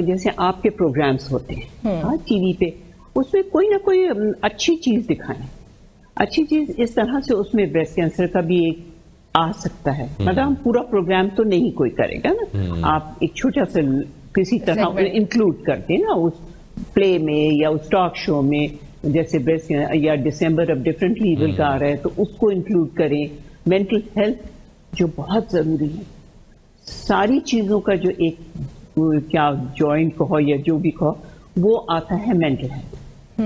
جیسے آپ کے پروگرامز ہوتے ہیں ٹی وی پہ، اس میں کوئی نہ کوئی اچھی چیز دکھائیں. اچھی چیز اس طرح سے اس میں بریسٹ کینسر کا بھی ایک آ سکتا ہے. مگر ہم پورا پروگرام تو نہیں کوئی کرے گا نا، آپ ایک چھوٹا سا کسی طرح انکلوڈ کرتے ہیں نا اس پلے میں یا اس ٹاک شو میں، جیسے بیسٹ یا ڈسمبر اب ڈفرینٹ لیول کا آ رہا ہے تو اس کو انکلوڈ کریں. مینٹل ہیلتھ جو بہت ضروری ہے، ساری چیزوں کا جو ایک کیا جوائنٹ کہو یا جو بھی کہو، وہ آتا ہے مینٹل ہیلتھ.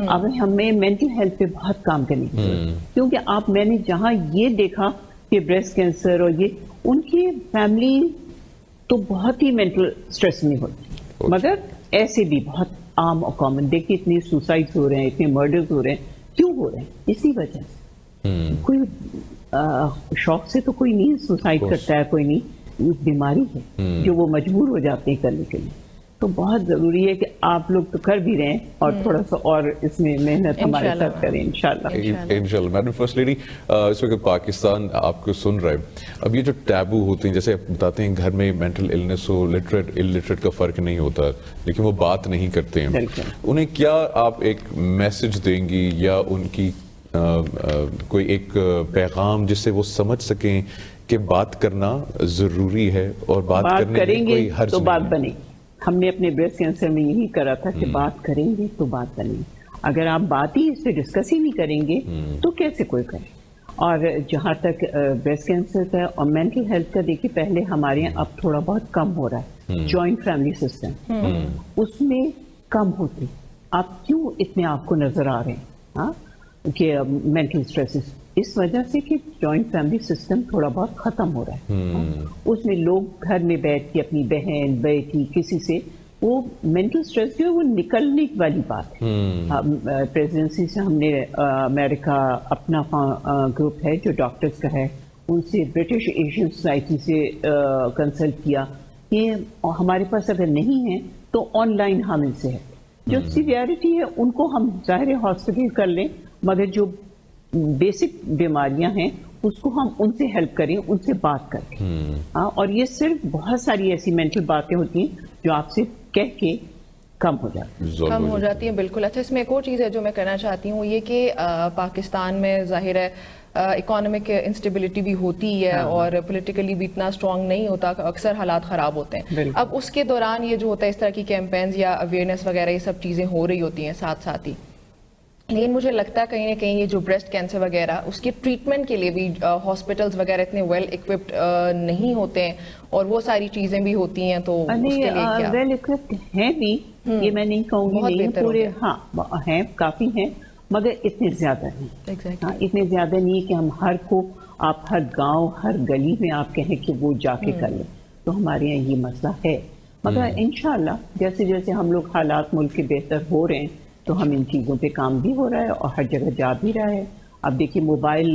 اب ہمیں مینٹل ہیلتھ پہ بہت کام کرنے کی ضرورت ہے، کیونکہ میں نے جہاں یہ دیکھا کہ بریسٹ کینسر اور یہ ان کی فیملی تو بہت ہی مینٹل اسٹریس میں ہوتی، مگر ایسے بھی بہت عام اور کامن. دیکھیے اتنے سوسائڈ ہو رہے ہیں، اتنے مرڈرز ہو رہے ہیں، کیوں ہو رہے ہیں؟ اسی وجہ سے. کوئی شوق سے تو کوئی نہیں سوسائڈ کرتا ہے، کوئی نہیں، بیماری ہے جو وہ مجبور ہو جاتے ہیں کرنے کے لیے. تو بہت ضروری ہے کہ آپ لوگ تو کر بھی رہے ہیں اور تھوڑا سا اور اس میں محنت ہمارے ساتھ کریں انشاءاللہ. انشاءاللہ. میڈم فرسٹ لیڈی، اس وقت پاکستان آپ کو سن رہا ہے. اب یہ جو ٹیبو ہوتے ہیں، جیسے آپ بتاتے ہیں گھر میں مینٹل النس ہو، لٹریٹ الٹریٹ کا فرق نہیں ہوتا، لیکن وہ بات نہیں کرتے ہیں. انہیں کیا آپ ایک میسج دیں گی یا ان کی کوئی ایک پیغام جس سے وہ سمجھ سکیں کہ بات کرنا ضروری ہے اور بات کرنے میں کوئی حرج نہیں؟ بات بنے. ہم نے اپنے بریسٹ کینسر میں یہی کرا تھا کہ بات کریں گے تو بات بنے. اگر آپ بات ہی اس پہ ڈسکس ہی نہیں کریں گے تو کیسے کوئی کرے. اور جہاں تک بریسٹ کینسر کا اور مینٹل ہیلتھ کا، دیکھیے پہلے ہمارے یہاں اب تھوڑا بہت کم ہو رہا ہے. جوائنٹ فیملی سسٹم اس میں کم ہوتی. آپ کیوں اتنے آپ کو نظر آ رہے ہیں کہ مینٹل اسٹریس؟ اس وجہ سے کہ جوائنٹ فیملی سسٹم تھوڑا بہت ختم ہو رہا ہے. اس میں لوگ گھر میں بیٹھ کے اپنی بہن بیٹی کسی سے وہ مینٹل اسٹریس جو ہے وہ نکلنے والی بات ہے. پریزیڈنسی سے ہم نے امریکہ اپنا گروپ ہے جو ڈاکٹرز کا ہے، ان سے برٹش ایشین سوسائٹی سے کنسلٹ کیا کہ ہمارے پاس اگر نہیں ہے تو آن لائن ہم ان سے ہے. جو سیویرٹی ہے ان کو ہم ظاہر ہاسپٹل کر لیں، مگر جو بیسک بیماریاں ہیں اس کو ہم ان سے ہیلپ کریں، ان سے بات کریں. اور یہ صرف بہت ساری ایسی مینٹل باتیں ہوتی ہیں جو آپ سے کہہ کے کم ہو جاتی ہیں. بالکل. اچھا، اس میں ایک اور چیز ہے جو میں کہنا چاہتی ہوں، یہ کہ پاکستان میں ظاہر ہے اکانومک انسٹیبلٹی بھی ہوتی ہے اور پولیٹیکلی بھی اتنا اسٹرانگ نہیں ہوتا، اکثر حالات خراب ہوتے ہیں. اب اس کے دوران یہ جو ہوتا ہے اس طرح کی کیمپینز یا اویئرنیس وغیرہ یہ سب چیزیں ہو رہی ہوتی ہیں ساتھ ساتھ ہی، لیکن مجھے لگتا ہے کہیں نہ کہیں یہ جو بریسٹ کینسر وغیرہ اس کی ٹریٹمنٹ کے لیے بھی ہاسپٹلز وغیرہ اتنے ویل اکوپڈ نہیں ہوتے ہیں اور وہ ساری چیزیں بھی ہوتی ہیں. تو اس کے لیے کیا ویل اکوپڈ ہیں بھی، یہ میں نہیں کہوں گی نہیں پورے، ہاں ہیں، کافی ہیں، مگر اتنے زیادہ نہیں. اتنے زیادہ نہیں کہ ہم ہر کو، آپ ہر گاؤں ہر گلی میں آپ کہیں کہ وہ جا کے کر لیں. تو ہمارے یہاں یہ مسئلہ ہے، مگر انشاءاللہ جیسے جیسے ہم لوگ حالات ملک کے بہتر ہو رہے ہیں تو ہم ان چیزوں پہ کام بھی ہو رہا ہے اور ہر جگہ جا بھی رہا ہے. اب دیکھیے mobile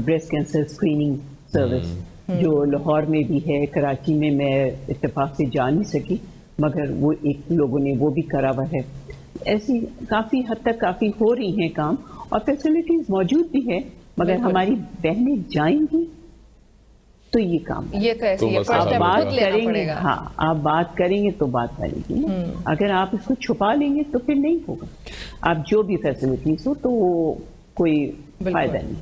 breast cancer screening service جو لاہور میں بھی ہے، کراچی میں اتفاق سے جا نہیں سکی مگر وہ ایک لوگوں نے وہ بھی کرا ہوا ہے. ایسی کافی حد تک کافی ہو رہی ہیں کام اور فیسلٹیز موجود بھی ہے، مگر ہماری بہنیں جائیں گی تو یہ کام آپ بات کریں گے. ہاں، آپ بات کریں گے تو بات بنے گی نا. اگر آپ اس کو چھپا لیں گے تو پھر نہیں ہوگا. آپ جو بھی فیسلٹیز ہو تو وہ کوئی فائدہ نہیں.